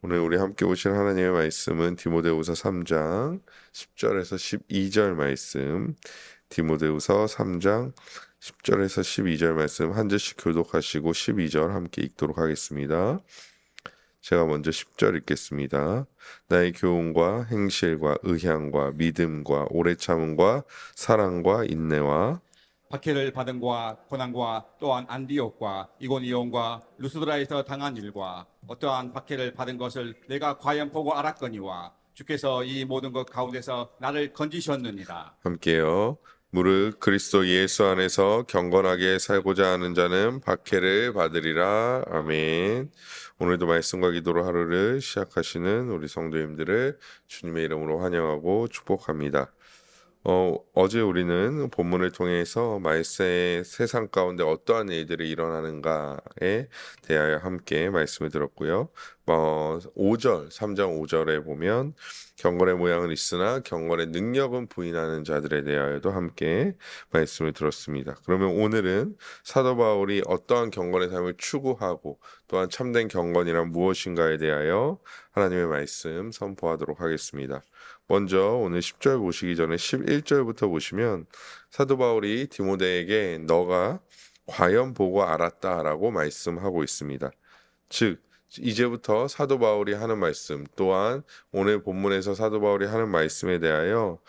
오늘 우리 함께 보실 하나님의 말씀은 디모데후서 3장 10절에서 12절 말씀, 디모데후서 3장 10절에서 12절 말씀 한 절씩 교독하시고 12절 함께 읽도록 하겠습니다. 제가 먼저 10절 읽겠습니다. 나의 교훈과 행실과 의향과 믿음과 오래 참음과 사랑과 인내와 박해를 받은 과 고난과 또한 안디옥과 이고니온과 루스드라에서 당한 일과 어떠한 박해를 받은 것을 내가 과연 보고 알았거니와 주께서 이 모든 것 가운데서 나를 건지셨느니라. 함께요. 무릇 그리스도 예수 안에서 경건하게 살고자 하는 자는 박해를 받으리라. 아멘. 오늘도 말씀과 기도로 하루를 시작하시는 우리 성도님들을 주님의 이름으로 환영하고 축복합니다. 어제 우리는 본문을 통해서 말세의 세상 가운데 어떠한 일들이 일어나는가에 대하여 함께 말씀을 들었고요. 3장 5절에 보면 경건의 모양은 있으나 경건의 능력은 부인하는 자들에 대하여도 함께 말씀을 들었습니다. 그러면 오늘은 사도 바울이 어떠한 경건의 삶을 추구하고 또한 참된 경건이란 무엇인가에 대하여 하나님의 말씀 선포하도록 하겠습니다. 먼저 오늘 10절 보시기 전에 11절부터 보시면 사도 바울이 디모데에게 너가 과연 보고 알았다라고 말씀하고 있습니다. 즉 이제부터 사도 바울이 하는 말씀 또한 오늘 본문에서 사도 바울이 하는 말씀에 대하여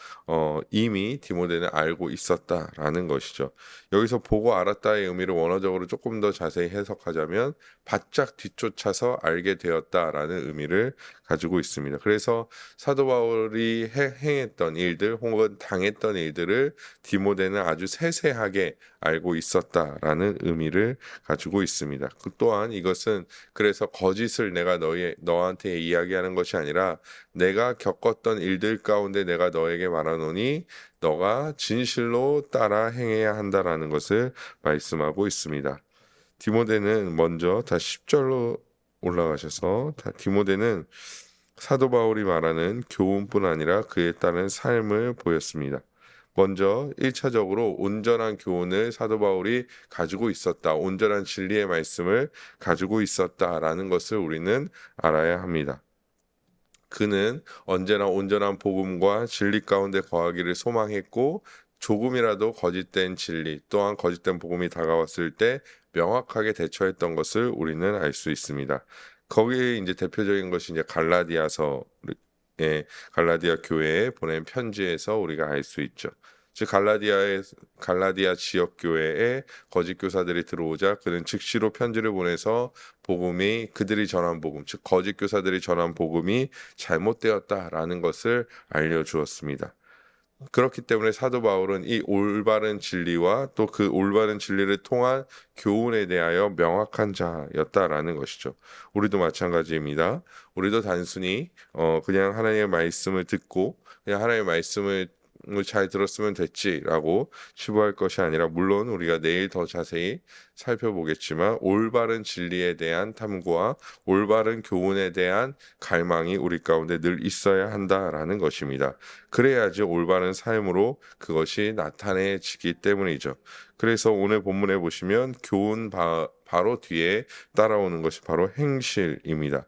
이미 디모데는 알고 있었다라는 것이죠. 여기서 보고 알았다의 의미를 원어적으로 조금 더 자세히 해석하자면 바짝 뒤쫓아서 알게 되었다라는 의미를 가지고 있습니다. 그래서 사도 바울이 행했던 일들 혹은 당했던 일들을 디모데는 아주 세세하게 알고 있었다라는 의미를 가지고 있습니다. 또한 이것은 그래서 거짓을 내가 너한테 이야기하는 것이 아니라 내가 겪었던 일들 가운데 내가 너에게 말하노니 너가 진실로 따라 행해야 한다라는 것을 말씀하고 있습니다. 디모데는 먼저 다 10절로 올라가셔서 디모데는 사도 바울이 말하는 교훈뿐 아니라 그에 따른 삶을 보였습니다. 먼저 1차적으로 온전한 교훈을 사도 바울이 가지고 있었다. 온전한 진리의 말씀을 가지고 있었다라는 것을 우리는 알아야 합니다. 그는 언제나 온전한 복음과 진리 가운데 거하기를 소망했고 조금이라도 거짓된 진리 또한 거짓된 복음이 다가왔을 때 명확하게 대처했던 것을 우리는 알 수 있습니다. 거기에 이제 대표적인 것이 이제 갈라디아 교회에 보낸 편지에서 우리가 알 수 있죠. 즉 갈라디아 지역 교회에 거짓 교사들이 들어오자 그는 즉시로 편지를 보내서 그들이 전한 복음, 즉 거짓 교사들이 전한 복음이 잘못되었다라는 것을 알려주었습니다. 그렇기 때문에 사도 바울은 이 올바른 진리와 또 그 올바른 진리를 통한 교훈에 대하여 명확한 자였다라는 것이죠. 우리도 마찬가지입니다. 우리도 단순히 그냥 하나님의 말씀을 듣고 그냥 하나님의 말씀을 잘 들었으면 됐지라고 치부할 것이 아니라 물론 우리가 내일 더 자세히 살펴보겠지만 올바른 진리에 대한 탐구와 올바른 교훈에 대한 갈망이 우리 가운데 늘 있어야 한다라는 것입니다. 그래야지 올바른 삶으로 그것이 나타내지기 때문이죠. 그래서 오늘 본문에 보시면 교훈 바로 뒤에 따라오는 것이 바로 행실입니다.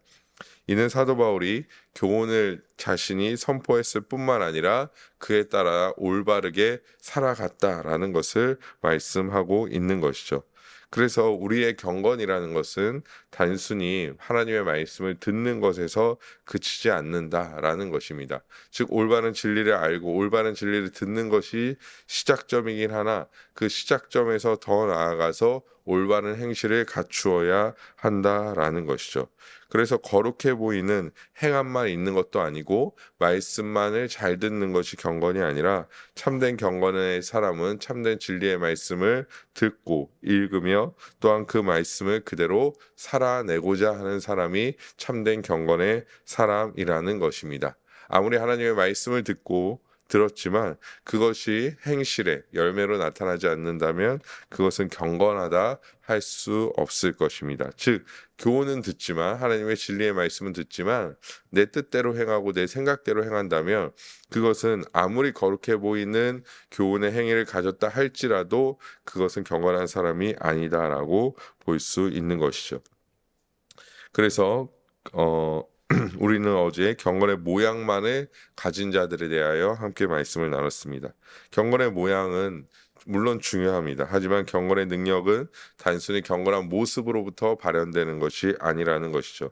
이는 사도 바울이 교훈을 자신이 선포했을 뿐만 아니라 그에 따라 올바르게 살아갔다라는 것을 말씀하고 있는 것이죠. 그래서 우리의 경건이라는 것은 단순히 하나님의 말씀을 듣는 것에서 그치지 않는다라는 것입니다. 즉 올바른 진리를 알고 올바른 진리를 듣는 것이 시작점이긴 하나 그 시작점에서 더 나아가서 올바른 행실을 갖추어야 한다라는 것이죠. 그래서 거룩해 보이는 행함만 있는 것도 아니고 말씀만을 잘 듣는 것이 경건이 아니라 참된 경건의 사람은 참된 진리의 말씀을 듣고 읽으며 또한 그 말씀을 그대로 살아내고자 하는 사람이 참된 경건의 사람이라는 것입니다. 아무리 하나님의 말씀을 들었지만 그것이 행실의 열매로 나타나지 않는다면 그것은 경건하다 할 수 없을 것입니다. 즉 교훈은 듣지만 하나님의 진리의 말씀은 듣지만 내 뜻대로 행하고 내 생각대로 행한다면 그것은 아무리 거룩해 보이는 교훈의 행위를 가졌다 할지라도 그것은 경건한 사람이 아니다라고 볼 수 있는 것이죠. 그래서 우리는 어제 경건의 모양만을 가진 자들에 대하여 함께 말씀을 나눴습니다. 경건의 모양은 물론 중요합니다. 하지만 경건의 능력은 단순히 경건한 모습으로부터 발현되는 것이 아니라는 것이죠.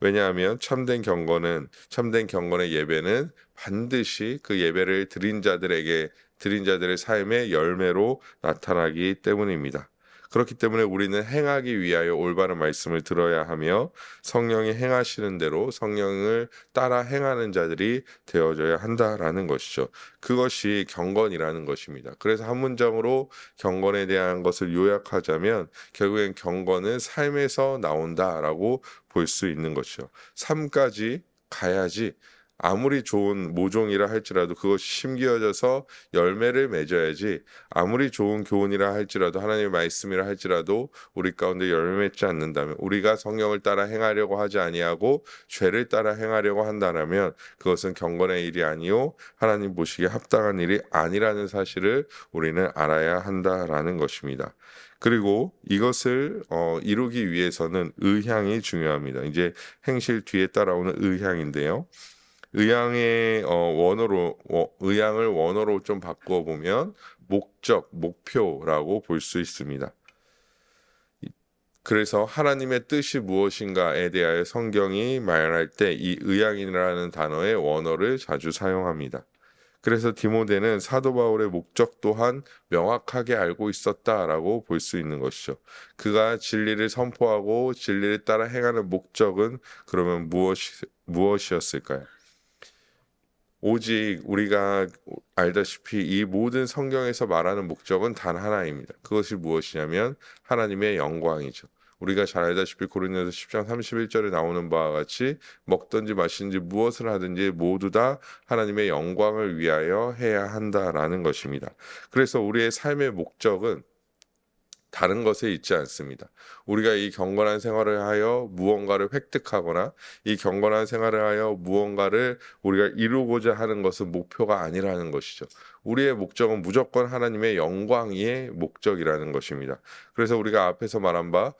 왜냐하면 참된 경건의 예배는 반드시 그 예배를 드린 자들의 삶의 열매로 나타나기 때문입니다. 그렇기 때문에 우리는 행하기 위하여 올바른 말씀을 들어야 하며 성령이 행하시는 대로 성령을 따라 행하는 자들이 되어져야 한다라는 것이죠. 그것이 경건이라는 것입니다. 그래서 한 문장으로 경건에 대한 것을 요약하자면 결국엔 경건은 삶에서 나온다라고 볼 수 있는 것이죠. 삶까지 가야지 아무리 좋은 모종이라 할지라도 그것이 심기어져서 열매를 맺어야지, 아무리 좋은 교훈이라 할지라도 하나님의 말씀이라 할지라도 우리 가운데 열매 맺지 않는다면, 우리가 성령을 따라 행하려고 하지 아니하고 죄를 따라 행하려고 한다면 그것은 경건의 일이 아니요 하나님 보시기에 합당한 일이 아니라는 사실을 우리는 알아야 한다라는 것입니다. 그리고 이것을 이루기 위해서는 의향이 중요합니다. 이제 행실 뒤에 따라오는 의향인데요. 의향을 원어로 좀 바꾸어 보면 목적, 목표라고 볼 수 있습니다. 그래서 하나님의 뜻이 무엇인가에 대하여 성경이 말할 때 이 의향이라는 단어의 원어를 자주 사용합니다. 그래서 디모데는 사도 바울의 목적 또한 명확하게 알고 있었다라고 볼 수 있는 것이죠. 그가 진리를 선포하고 진리를 따라 행하는 목적은 그러면 무엇이었을까요? 오직 우리가 알다시피 이 모든 성경에서 말하는 목적은 단 하나입니다. 그것이 무엇이냐면 하나님의 영광이죠. 우리가 잘 알다시피 고린도서 10장 31절에 나오는 바와 같이 먹든지 마시든지 무엇을 하든지 모두 다 하나님의 영광을 위하여 해야 한다라는 것입니다. 그래서 우리의 삶의 목적은 다른 것에 있지 않습니다. 우리가 이 경건한 생활을 하여 무언가를 획득하거나 이 경건한 생활을 하여 무언가를 우리가 이루고자 하는 것은 목표가 아니라는 것이죠. 우리의 목적은 무조건 하나님의 영광의 목적이라는 것입니다. 그래서 우리가 앞에서 말한 바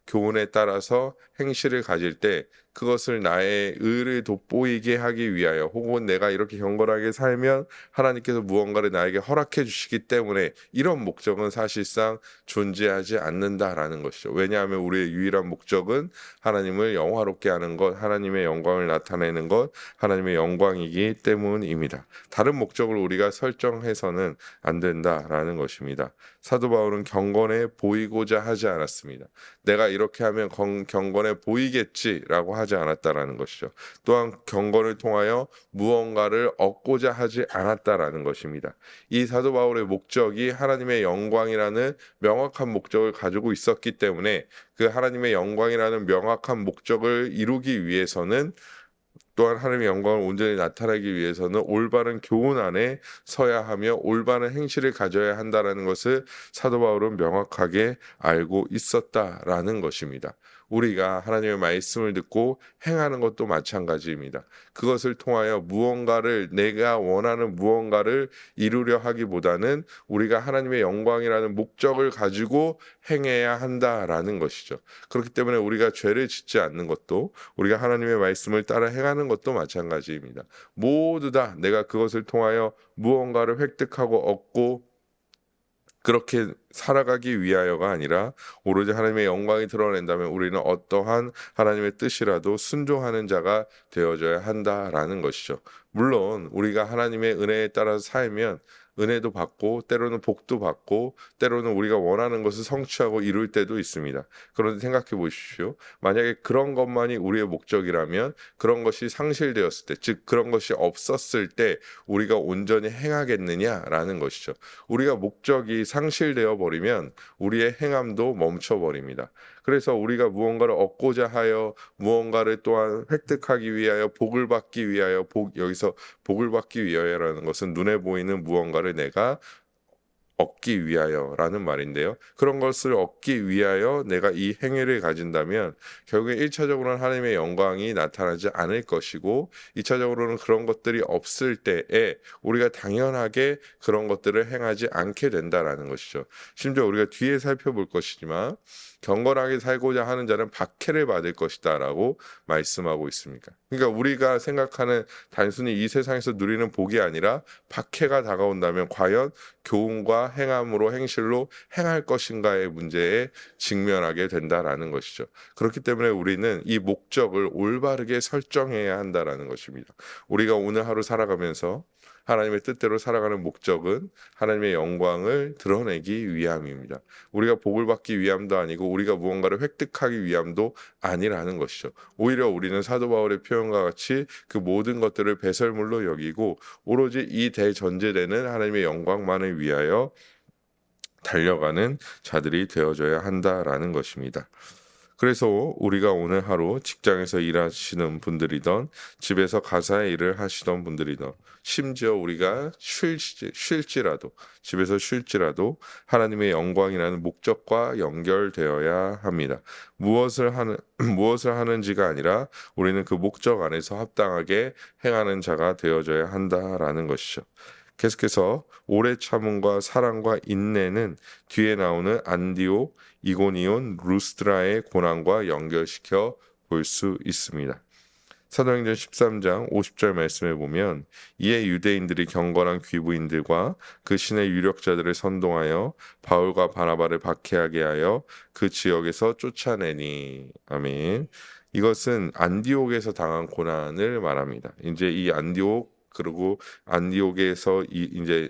교훈에 따라서 행실을 가질 때 그것을 나의 의를 돋보이게 하기 위하여, 혹은 내가 이렇게 경건하게 살면 하나님께서 무언가를 나에게 허락해 주시기 때문에, 이런 목적은 사실상 존재하지 않는다라는 것이죠. 왜냐하면 우리의 유일한 목적은 하나님을 영화롭게 하는 것, 하나님의 영광을 나타내는 것, 하나님의 영광이기 때문입니다. 다른 목적을 우리가 설정해서는 안 된다라는 것입니다. 사도 바울은 경건해 보이고자 하지 않았습니다. 내가 이렇게 하면 경건해 보이겠지라고 하지 않았다라는 것이죠. 또한 경건을 통하여 무언가를 얻고자 하지 않았다라는 것입니다. 이 사도 바울의 목적이 하나님의 영광이라는 명확한 목적을 가지고 있었기 때문에 그 하나님의 영광이라는 명확한 목적을 이루기 위해서는, 또한 하나님의 영광을 온전히 나타내기 위해서는 올바른 교훈 안에 서야 하며 올바른 행실을 가져야 한다는 것을 사도 바울은 명확하게 알고 있었다라는 것입니다. 우리가 하나님의 말씀을 듣고 행하는 것도 마찬가지입니다. 그것을 통하여 내가 원하는 무언가를 이루려 하기보다는 우리가 하나님의 영광이라는 목적을 가지고 행해야 한다라는 것이죠. 그렇기 때문에 우리가 죄를 짓지 않는 것도, 우리가 하나님의 말씀을 따라 행하는 것도 마찬가지입니다. 모두 다 내가 그것을 통하여 무언가를 획득하고 얻고 그렇게 살아가기 위하여가 아니라 오로지 하나님의 영광이 드러낸다면 우리는 어떠한 하나님의 뜻이라도 순종하는 자가 되어져야 한다라는 것이죠. 물론 우리가 하나님의 은혜에 따라서 살면 은혜도 받고 때로는 복도 받고 때로는 우리가 원하는 것을 성취하고 이룰 때도 있습니다. 그런데 생각해 보십시오. 만약에 그런 것만이 우리의 목적이라면, 그런 것이 상실되었을 때, 즉 그런 것이 없었을 때 우리가 온전히 행하겠느냐라는 것이죠. 우리가 목적이 상실되어 버리면 우리의 행함도 멈춰 버립니다. 그래서 우리가 무언가를 얻고자 하여, 무언가를 또한 획득하기 위하여, 복을 받기 위하여, 여기서 복을 받기 위하여라는 것은 눈에 보이는 무언가를 내가 얻기 위하여라는 말인데요. 그런 것을 얻기 위하여 내가 이 행위를 가진다면 결국에 1차적으로는 하나님의 영광이 나타나지 않을 것이고, 2차적으로는 그런 것들이 없을 때에 우리가 당연하게 그런 것들을 행하지 않게 된다라는 것이죠. 심지어 우리가 뒤에 살펴볼 것이지만 경건하게 살고자 하는 자는 박해를 받을 것이다라고 말씀하고 있습니다. 그러니까 우리가 생각하는 단순히 이 세상에서 누리는 복이 아니라 박해가 다가온다면 과연 교훈과 행함으로 행실로 행할 것인가의 문제에 직면하게 된다라는 것이죠. 그렇기 때문에 우리는 이 목적을 올바르게 설정해야 한다라는 것입니다. 우리가 오늘 하루 살아가면서 하나님의 뜻대로 살아가는 목적은 하나님의 영광을 드러내기 위함입니다. 우리가 복을 받기 위함도 아니고 우리가 무언가를 획득하기 위함도 아니라는 것이죠. 오히려 우리는 사도 바울의 표현과 같이 그 모든 것들을 배설물로 여기고 오로지 이 대전제되는 하나님의 영광만을 위하여 달려가는 자들이 되어져야 한다라는 것입니다. 그래서 우리가 오늘 하루 직장에서 일하시는 분들이던 집에서 가사의 일을 하시던 분들이던 심지어 우리가 쉴지라도 집에서 쉴지라도 하나님의 영광이라는 목적과 연결되어야 합니다. 무엇을 하는지가 아니라 우리는 그 목적 안에서 합당하게 행하는 자가 되어져야 한다라는 것이죠. 계속해서 오래 참음과 사랑과 인내는 뒤에 나오는 안디옥, 이고니온, 루스드라의 고난과 연결시켜 볼 수 있습니다. 사도행전 13장 50절 말씀에 보면 이에 유대인들이 경건한 귀부인들과 그 신의 유력자들을 선동하여 바울과 바나바를 박해하게 하여 그 지역에서 쫓아내니. 아멘. 이것은 안디옥에서 당한 고난을 말합니다. 이제 이 안디옥 그리고 안디옥에서 이제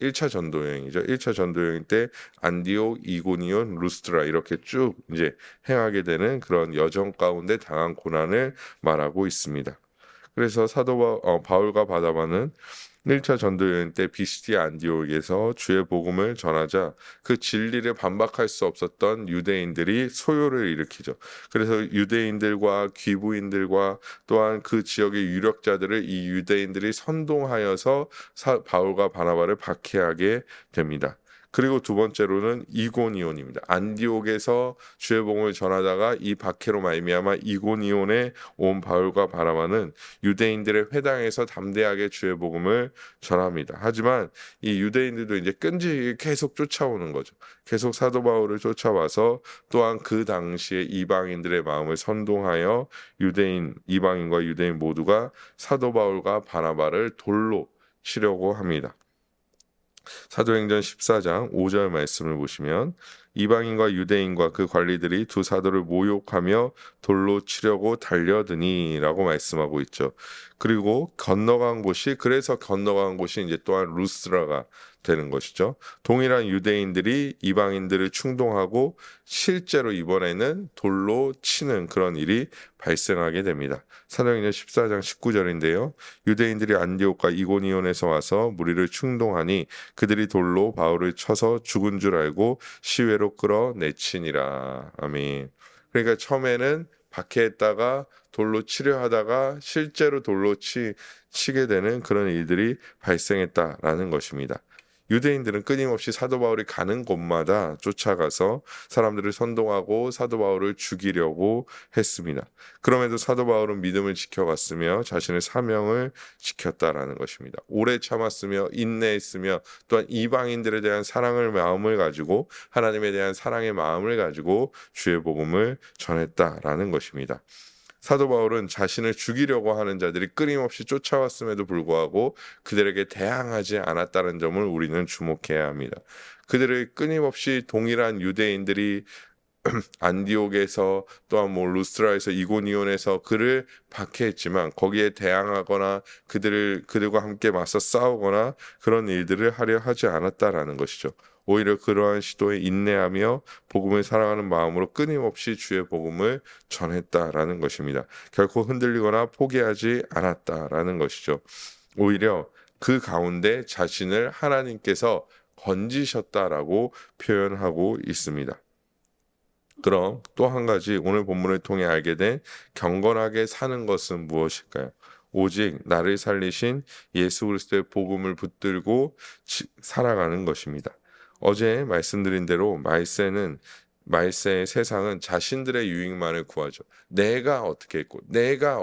1차 전도 여행이죠. 1차 전도 여행 때 안디옥, 이고니온, 루스드라 이렇게 쭉 이제 행하게 되는 그런 여정 가운데 당한 고난을 말하고 있습니다. 그래서 바울과 바나바는 1차 전도 여행 때 비시디아 안디옥에서 주의 복음을 전하자 그 진리를 반박할 수 없었던 유대인들이 소요를 일으키죠. 그래서 유대인들과 귀부인들과 또한 그 지역의 유력자들을 이 유대인들이 선동하여서 바울과 바나바를 박해하게 됩니다. 그리고 두 번째로는 이고니온입니다. 안디옥에서 주의 복음을 전하다가 이 박해로 말미암아 이고니온에 온 바울과 바나바는 유대인들의 회당에서 담대하게 주의 복음을 전합니다. 하지만 이 유대인들도 이제 끈질기게 계속 쫓아오는 거죠. 계속 사도 바울을 쫓아와서 또한 그 당시에 이방인들의 마음을 선동하여 이방인과 유대인 모두가 사도 바울과 바나바를 돌로 치려고 합니다. 사도행전 14장 5절 말씀을 보시면 이방인과 유대인과 그 관리들이 두 사도를 모욕하며 돌로 치려고 달려드니라고 말씀하고 있죠. 그리고 그래서 건너간 곳이 이제 또한 루스드라가 되는 것이죠. 동일한 유대인들이 이방인들을 충동하고 실제로 이번에는 돌로 치는 그런 일이 발생하게 됩니다. 사도행전 14장 19절인데요. 유대인들이 안디옥과 이고니온에서 와서 무리를 충동하니 그들이 돌로 바울을 쳐서 죽은 줄 알고 시외로 끌어내치니라. 아멘. 그러니까 처음에는 박해했다가 돌로 치려 하다가 실제로 돌로 치게 되는 그런 일들이 발생했다라는 것입니다. 유대인들은 끊임없이 사도 바울이 가는 곳마다 쫓아가서 사람들을 선동하고 사도 바울을 죽이려고 했습니다. 그럼에도 사도 바울은 믿음을 지켜갔으며 자신의 사명을 지켰다라는 것입니다. 오래 참았으며 인내했으며 또한 이방인들에 대한 마음을 가지고 하나님에 대한 사랑의 마음을 가지고 주의 복음을 전했다라는 것입니다. 사도 바울은 자신을 죽이려고 하는 자들이 끊임없이 쫓아왔음에도 불구하고 그들에게 대항하지 않았다는 점을 우리는 주목해야 합니다. 그들을 끊임없이 동일한 유대인들이 안디옥에서 또한 루스드라에서 이고니온에서 그를 박해했지만 거기에 대항하거나 그들과 함께 맞서 싸우거나 그런 일들을 하려 하지 않았다라는 것이죠. 오히려 그러한 시도에 인내하며 복음을 사랑하는 마음으로 끊임없이 주의 복음을 전했다라는 것입니다. 결코 흔들리거나 포기하지 않았다라는 것이죠. 오히려 그 가운데 자신을 하나님께서 건지셨다라고 표현하고 있습니다. 그럼 또 한 가지 오늘 본문을 통해 알게 된 경건하게 사는 것은 무엇일까요? 오직 나를 살리신 예수 그리스도의 복음을 붙들고 살아가는 것입니다. 어제 말씀드린 대로 말세의 세상은 자신들의 유익만을 구하죠. 내가 어떻게 했고 내가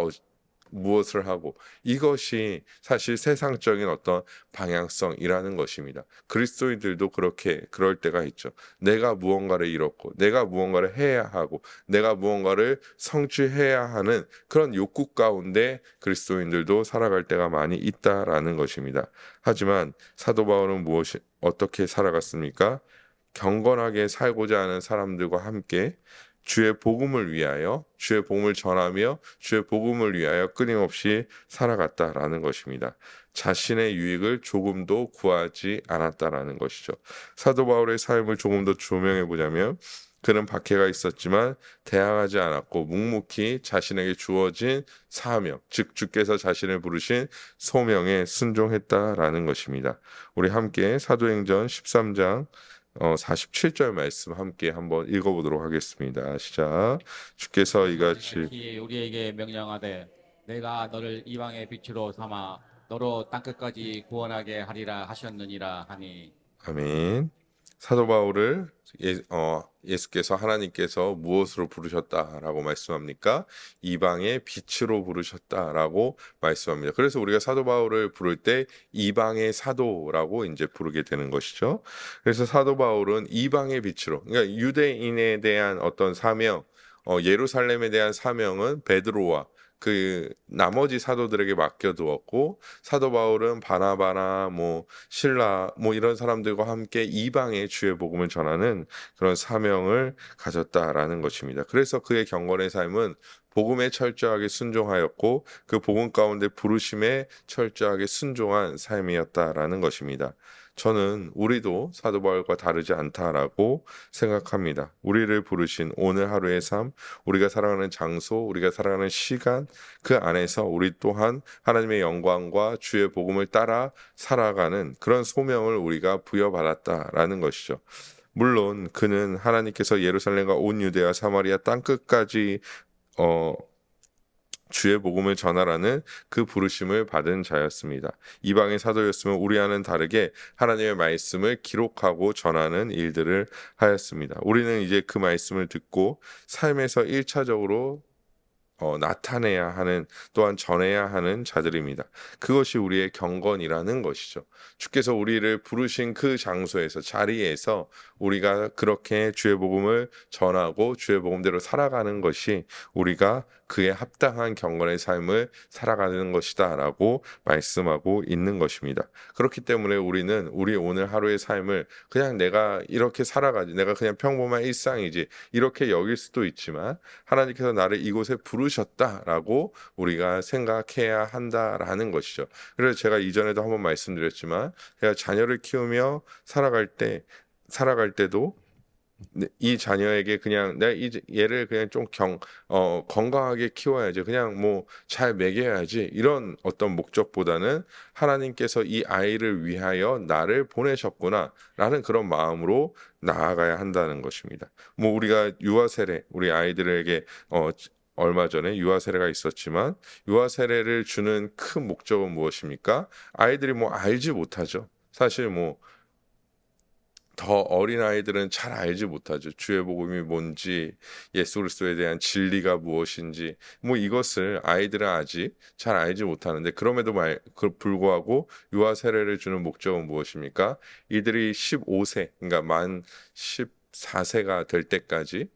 무엇을 하고 이것이 사실 세상적인 어떤 방향성이라는 것입니다. 그리스도인들도 그렇게 그럴 때가 있죠. 내가 무언가를 잃었고 내가 무언가를 해야 하고 내가 무언가를 성취해야 하는 그런 욕구 가운데 그리스도인들도 살아갈 때가 많이 있다라는 것입니다. 하지만 사도 바울은 어떻게 살아갔습니까? 경건하게 살고자 하는 사람들과 함께 주의 복음을 위하여 주의 복음을 전하며 주의 복음을 위하여 끊임없이 살아갔다라는 것입니다. 자신의 유익을 조금도 구하지 않았다라는 것이죠. 사도 바울의 삶을 조금 더 조명해 보자면 그는 박해가 있었지만 대항하지 않았고 묵묵히 자신에게 주어진 사명, 즉 주께서 자신을 부르신 소명에 순종했다라는 것입니다. 우리 함께 사도행전 13장 47절 말씀 함께 한번 읽어보도록 하겠습니다. 시작. 주께서 이같이 우리에게 명령하되 내가 너를 이방의 빛으로 삼아 너로 땅끝까지 구원하게 하리라 하셨느니라 하니. 아멘. 사도 바울을 예수께서 하나님께서 무엇으로 부르셨다라고 말씀합니까? 이방의 빛으로 부르셨다라고 말씀합니다. 그래서 우리가 사도 바울을 부를 때 이방의 사도라고 이제 부르게 되는 것이죠. 그래서 사도 바울은 이방의 빛으로, 그러니까 유대인에 대한 어떤 사명, 예루살렘에 대한 사명은 베드로와 그 나머지 사도들에게 맡겨두었고 사도 바울은 바나바나 신라 이런 사람들과 함께 이방의 주의 복음을 전하는 그런 사명을 가졌다라는 것입니다. 그래서 그의 경건의 삶은 복음에 철저하게 순종하였고 그 복음 가운데 부르심에 철저하게 순종한 삶이었다라는 것입니다. 저는 우리도 사도 바울과 다르지 않다라고 생각합니다. 우리를 부르신 오늘 하루의 삶, 우리가 살아가는 장소, 우리가 살아가는 시간, 그 안에서 우리 또한 하나님의 영광과 주의 복음을 따라 살아가는 그런 소명을 우리가 부여받았다라는 것이죠. 물론 그는 하나님께서 예루살렘과 온 유대와 사마리아 땅끝까지 주의 복음을 전하라는 그 부르심을 받은 자였습니다. 이방의 사도였으면 우리와는 다르게 하나님의 말씀을 기록하고 전하는 일들을 하였습니다. 우리는 이제 그 말씀을 듣고 삶에서 1차적으로 나타내야 하는 또한 전해야 하는 자들입니다. 그것이 우리의 경건이라는 것이죠. 주께서 우리를 부르신 그 장소에서 자리에서 우리가 그렇게 주의 복음을 전하고 주의 복음대로 살아가는 것이 우리가 그에 합당한 경건의 삶을 살아가는 것이다 라고 말씀하고 있는 것입니다. 그렇기 때문에 우리는 우리 오늘 하루의 삶을 그냥 내가 이렇게 살아가지, 내가 그냥 평범한 일상이지 이렇게 여길 수도 있지만 하나님께서 나를 이곳에 부르셨다라고 우리가 생각해야 한다라는 것이죠. 그래서 제가 이전에도 한번 말씀드렸지만 제가 자녀를 키우며 살아갈 때도 이 자녀에게 그냥 내가 얘를 그냥 좀 건강하게 키워야지, 그냥 잘 먹여야지 이런 어떤 목적보다는 하나님께서 이 아이를 위하여 나를 보내셨구나 라는 그런 마음으로 나아가야 한다는 것입니다. 우리가 유아 세례, 우리 아이들에게 얼마 전에 유아 세례가 있었지만 유아 세례를 주는 큰 목적은 무엇입니까? 아이들이 알지 못하죠. 사실 더 어린 아이들은 잘 알지 못하죠. 주의 복음이 뭔지, 예수 그리스도에 대한 진리가 무엇인지, 이것을 아이들은 아직 잘 알지 못하는데 그럼에도 불구하고 유아 세례를 주는 목적은 무엇입니까? 이들이 15세, 그러니까 만 14세가 될 때까지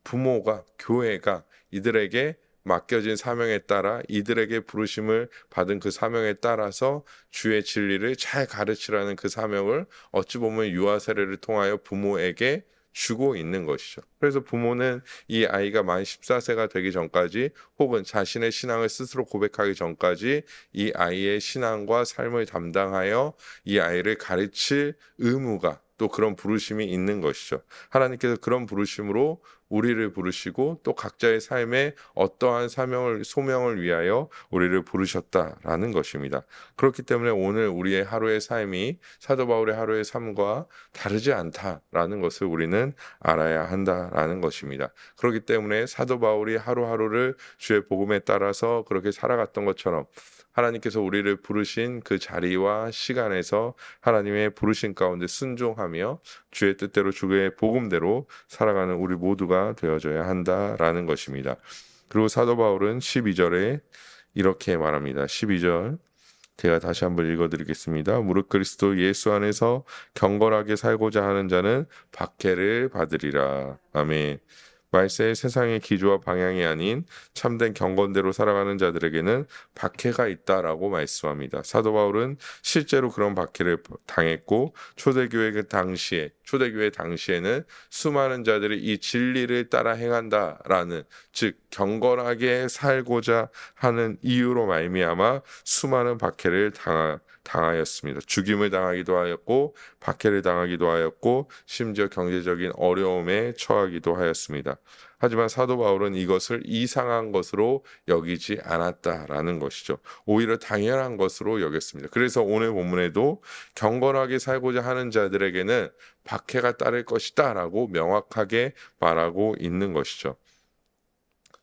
부모가, 교회가 이들에게 맡겨진 사명에 따라 이들에게 부르심을 받은 그 사명에 따라서 주의 진리를 잘 가르치라는 그 사명을 어찌 보면 유아 세례를 통하여 부모에게 주고 있는 것이죠. 그래서 부모는 이 아이가 만 14세가 되기 전까지 혹은 자신의 신앙을 스스로 고백하기 전까지 이 아이의 신앙과 삶을 담당하여 이 아이를 가르칠 의무가 또 그런 부르심이 있는 것이죠. 하나님께서 그런 부르심으로 우리를 부르시고 또 각자의 삶에 어떠한 소명을 위하여 우리를 부르셨다라는 것입니다. 그렇기 때문에 오늘 우리의 하루의 삶이 사도 바울의 하루의 삶과 다르지 않다라는 것을 우리는 알아야 한다라는 것입니다. 그렇기 때문에 사도 바울이 하루하루를 주의 복음에 따라서 그렇게 살아갔던 것처럼 하나님께서 우리를 부르신 그 자리와 시간에서 하나님의 부르신 가운데 순종하며 주의 뜻대로 주의 복음대로 살아가는 우리 모두가 되어져야 한다라는 것입니다. 그리고 사도 바울은 12절에 이렇게 말합니다. 12절 제가 다시 한번 읽어드리겠습니다. 무릇 그리스도 예수 안에서 경건하게 살고자 하는 자는 박해를 받으리라. 아멘. 말세의 세상의 기조와 방향이 아닌 참된 경건대로 살아가는 자들에게는 박해가 있다라고 말씀합니다. 사도 바울은 실제로 그런 박해를 당했고 초대교회 당시에는 수많은 자들이 이 진리를 따라 행한다라는, 즉 경건하게 살고자 하는 이유로 말미암아 수많은 박해를 당하였습니다. 죽임을 당하기도 하였고 박해를 당하기도 하였고 심지어 경제적인 어려움에 처하기도 하였습니다. 하지만 사도 바울은 이것을 이상한 것으로 여기지 않았다라는 것이죠. 오히려 당연한 것으로 여겼습니다. 그래서 오늘 본문에도 경건하게 살고자 하는 자들에게는 박해가 따를 것이다라고 명확하게 말하고 있는 것이죠.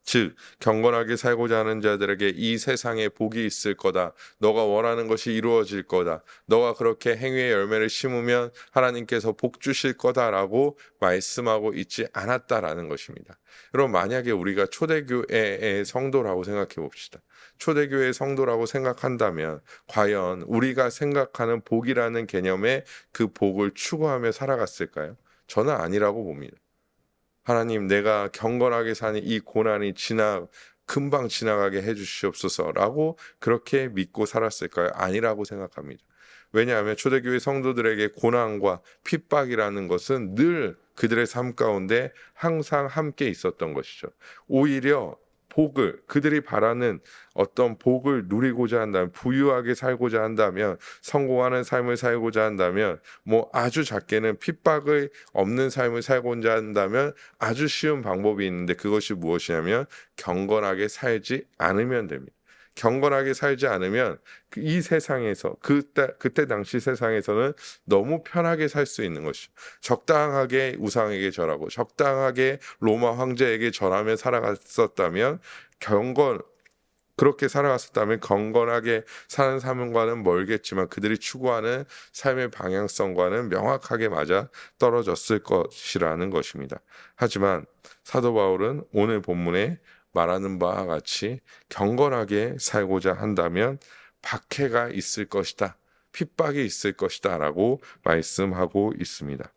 즉 경건하게 살고자 하는 자들에게 이 세상에 복이 있을 거다. 너가 원하는 것이 이루어질 거다. 너가 그렇게 행위의 열매를 심으면 하나님께서 복 주실 거다라고 말씀하고 있지 않았다라는 것입니다. 여러분, 만약에 우리가 초대교회의 성도라고 생각해 봅시다. 초대교회의 성도라고 생각한다면 과연 우리가 생각하는 복이라는 개념의 그 복을 추구하며 살아갔을까요? 저는 아니라고 봅니다. 하나님, 내가 경건하게 사는 이 고난이 금방 지나가게 해주시옵소서라고 그렇게 믿고 살았을까요? 아니라고 생각합니다. 왜냐하면 초대교회 성도들에게 고난과 핍박이라는 것은 늘 그들의 삶 가운데 항상 함께 있었던 것이죠. 오히려 그들이 바라는 어떤 복을 누리고자 한다면, 부유하게 살고자 한다면, 성공하는 삶을 살고자 한다면, 아주 작게는 핍박을 없는 삶을 살고자 한다면 아주 쉬운 방법이 있는데, 그것이 무엇이냐면 경건하게 살지 않으면 됩니다. 경건하게 살지 않으면 이 세상에서, 그때 당시 세상에서는 너무 편하게 살 수 있는 것이죠. 적당하게 우상에게 절하고 적당하게 로마 황제에게 절하며 살아갔었다면, 그렇게 살아갔었다면 경건하게 사는 삶과는 멀겠지만 그들이 추구하는 삶의 방향성과는 명확하게 맞아 떨어졌을 것이라는 것입니다. 하지만 사도 바울은 오늘 본문에 말하는 바와 같이 경건하게 살고자 한다면 박해가 있을 것이다, 핍박이 있을 것이다 라고 말씀하고 있습니다.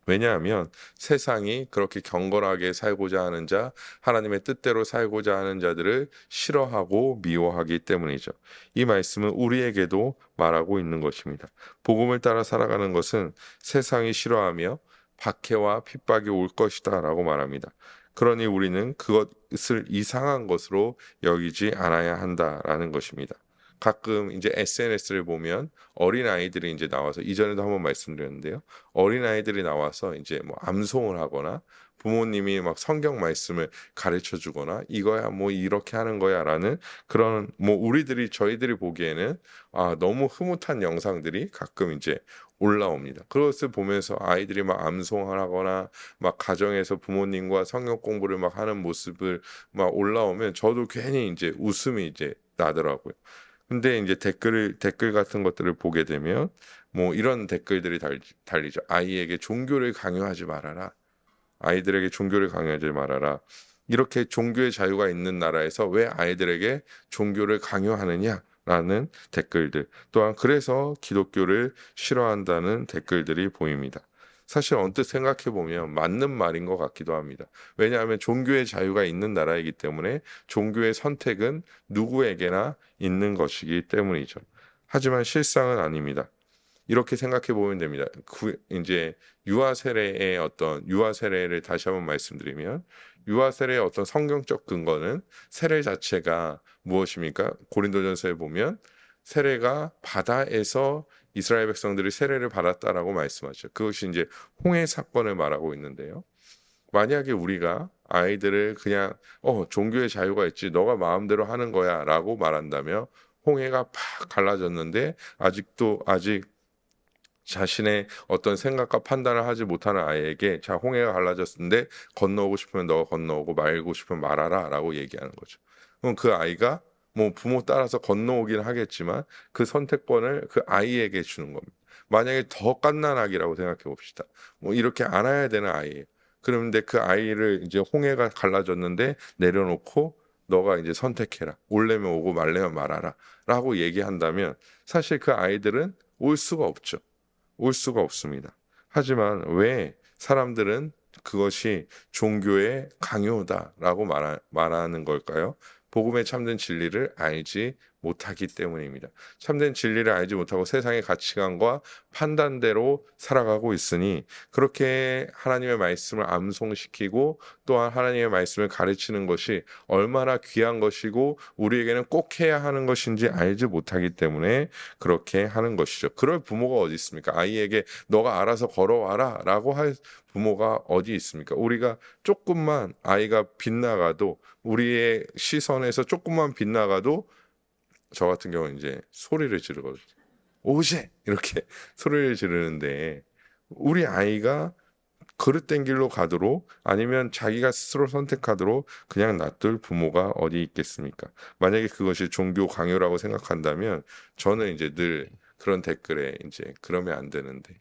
왜냐하면 세상이 그렇게 경건하게 살고자 하는 자, 하나님의 뜻대로 살고자 하는 자들을 싫어하고 미워하기 때문이죠. 이 말씀은 우리에게도 말하고 있는 것입니다. 복음을 따라 살아가는 것은 세상이 싫어하며 박해와 핍박이 올 것이다 라고 말합니다. 그러니 우리는 그것을 이상한 것으로 여기지 않아야 한다라는 것입니다. 가끔 이제 SNS를 보면 어린아이들이 이제 나와서, 이전에도 한번 말씀드렸는데요. 어린아이들이 나와서 이제 암송을 하거나 부모님이 막 성경 말씀을 가르쳐 주거나 이거야 이렇게 하는 거야라는 그런 저희들이 보기에는 너무 흐뭇한 영상들이 가끔 이제 올라옵니다. 그것을 보면서 아이들이 막 암송을 하거나 막 가정에서 부모님과 성경 공부를 막 하는 모습을 막 올라오면 저도 괜히 이제 웃음이 이제 나더라고요. 근데 이제 댓글 같은 것들을 보게 되면 이런 댓글들이 달리죠. 아이에게 종교를 강요하지 말아라. 아이들에게 종교를 강요하지 말아라. 이렇게 종교의 자유가 있는 나라에서 왜 아이들에게 종교를 강요하느냐라는 댓글들. 또한 그래서 기독교를 싫어한다는 댓글들이 보입니다. 사실 언뜻 생각해 보면 맞는 말인 것 같기도 합니다. 왜냐하면 종교의 자유가 있는 나라이기 때문에 종교의 선택은 누구에게나 있는 것이기 때문이죠. 하지만 실상은 아닙니다. 이렇게 생각해 보면 됩니다. 이제 유아 세례를 다시 한번 말씀드리면, 유아 세례의 어떤 성경적 근거는 세례 자체가 무엇입니까? 고린도전서에 보면 세례가 바다에서 이스라엘 백성들이 세례를 받았다라고 말씀하죠. 그것이 이제 홍해 사건을 말하고 있는데요. 만약에 우리가 아이들을 그냥 종교의 자유가 있지, 너가 마음대로 하는 거야 라고 말한다면 홍해가 팍 갈라졌는데 아직 자신의 어떤 생각과 판단을 하지 못하는 아이에게 홍해가 갈라졌는데 건너오고 싶으면 너가 건너오고 말고 싶으면 말아라 라고 얘기하는 거죠. 그럼 그 아이가 부모 따라서 건너오긴 하겠지만 그 선택권을 그 아이에게 주는 겁니다. 만약에 더 갓난아기라고 생각해 봅시다. 이렇게 안아야 되는 아이예요. 그런데 그 아이를 이제 홍해가 갈라졌는데 내려놓고 너가 이제 선택해라. 올래면 오고 말래면 말아라. 라고 얘기한다면 사실 그 아이들은 올 수가 없죠. 올 수가 없습니다. 하지만 왜 사람들은 그것이 종교의 강요다라고 말하는 걸까요? 복음의 참된 진리를 알지 못하기 때문입니다. 참된 진리를 알지 못하고 세상의 가치관과 판단대로 살아가고 있으니 그렇게 하나님의 말씀을 암송시키고 또한 하나님의 말씀을 가르치는 것이 얼마나 귀한 것이고 우리에게는 꼭 해야 하는 것인지 알지 못하기 때문에 그렇게 하는 것이죠. 그럴 부모가 어디 있습니까? 아이에게 너가 알아서 걸어와라 라고 할 부모가 어디 있습니까? 우리가 조금만 아이가 빗나가도 우리의 시선에서 조금만 빗나가도 저 같은 경우는 이제 소리를 지르거든요. 오제! 이렇게 소리를 지르는데 우리 아이가 그릇된 길로 가도록 아니면 자기가 스스로 선택하도록 그냥 놔둘 부모가 어디 있겠습니까? 만약에 그것이 종교 강요라고 생각한다면 저는 이제 늘 그런 댓글에 이제 그러면 안 되는데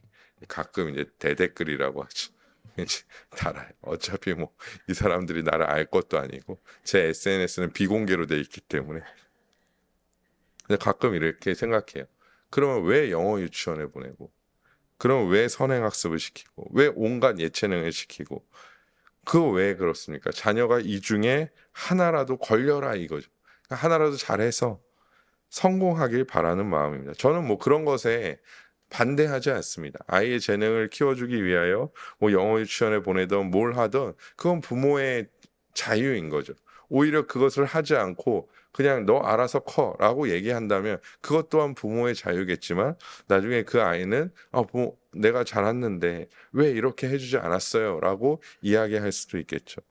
가끔 이제 대댓글이라고 하죠. 이제 달아요. 어차피 뭐 이 사람들이 나를 알 것도 아니고 제 SNS는 비공개로 돼 있기 때문에 근데 가끔 이렇게 생각해요. 그러면 왜 영어 유치원에 보내고 그럼 왜 선행학습을 시키고 왜 온갖 예체능을 시키고 그거 왜 그렇습니까? 자녀가 이 중에 하나라도 걸려라 이거죠. 하나라도 잘해서 성공하길 바라는 마음입니다. 저는 뭐 그런 것에 반대하지 않습니다. 아이의 재능을 키워주기 위하여 뭐 영어 유치원에 보내던 뭘 하던 그건 부모의 자유인 거죠. 오히려 그것을 하지 않고 그냥 너 알아서 커라고 얘기한다면 그것 또한 부모의 자유겠지만 나중에 그 아이는 부모 내가 잘했는데 왜 이렇게 해주지 않았어요? 라고 이야기할 수도 있겠죠.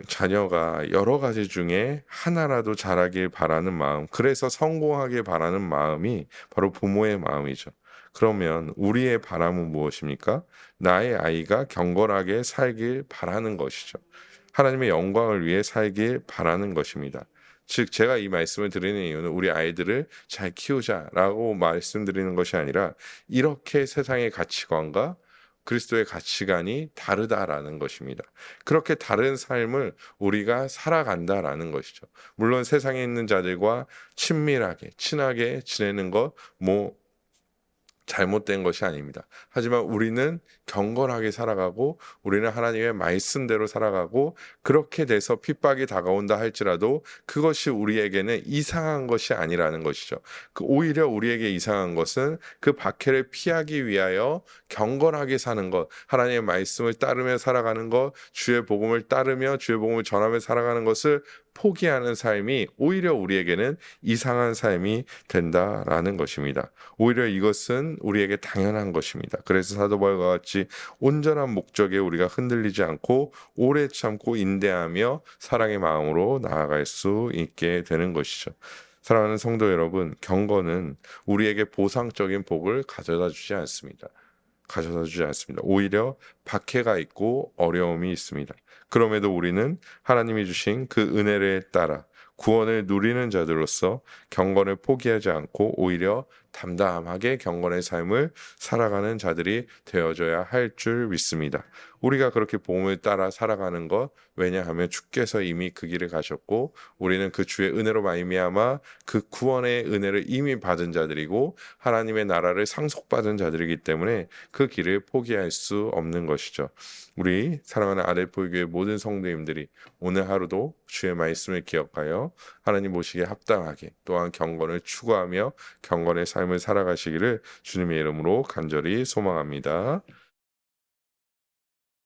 자녀가 여러 가지 중에 하나라도 잘하길 바라는 마음, 그래서 성공하길 바라는 마음이 바로 부모의 마음이죠. 그러면 우리의 바람은 무엇입니까? 나의 아이가 경건하게 살길 바라는 것이죠. 하나님의 영광을 위해 살길 바라는 것입니다. 즉 제가 이 말씀을 드리는 이유는 우리 아이들을 잘 키우자라고 말씀드리는 것이 아니라 이렇게 세상의 가치관과 그리스도의 가치관이 다르다라는 것입니다. 그렇게 다른 삶을 우리가 살아간다라는 것이죠. 물론 세상에 있는 자들과 친밀하게, 친하게 지내는 것, 잘못된 것이 아닙니다. 하지만 우리는 경건하게 살아가고 우리는 하나님의 말씀대로 살아가고 그렇게 돼서 핍박이 다가온다 할지라도 그것이 우리에게는 이상한 것이 아니라는 것이죠. 오히려 우리에게 이상한 것은 그 박해를 피하기 위하여 경건하게 사는 것, 하나님의 말씀을 따르며 살아가는 것, 주의 복음을 따르며 주의 복음을 전하며 살아가는 것을 포기하는 삶이 오히려 우리에게는 이상한 삶이 된다라는 것입니다. 오히려 이것은 우리에게 당연한 것입니다. 그래서 사도 바울과 같이 온전한 목적에 우리가 흔들리지 않고 오래 참고 인내하며 사랑의 마음으로 나아갈 수 있게 되는 것이죠. 사랑하는 성도 여러분, 경건은 우리에게 보상적인 복을 가져다 주지 않습니다. 오히려 박해가 있고 어려움이 있습니다. 그럼에도 우리는 하나님이 주신 그 은혜를 따라 구원을 누리는 자들로서 경건을 포기하지 않고 오히려 담담하게 경건의 삶을 살아가는 자들이 되어져야 할 줄 믿습니다. 우리가 그렇게 복음을 따라 살아가는 것, 왜냐하면 주께서 이미 그 길을 가셨고 우리는 그 주의 은혜로 말미암아 그 구원의 은혜를 이미 받은 자들이고 하나님의 나라를 상속받은 자들이기 때문에 그 길을 포기할 수 없는 것이죠. 우리 사랑하는 아델포 교회 모든 성도님들이 오늘 하루도 주의 말씀을 기억하여 하나님 보시기에 합당하게 또한 경건을 추구하며 경건의 삶을 살아가시기를 주님의 이름으로 간절히 소망합니다.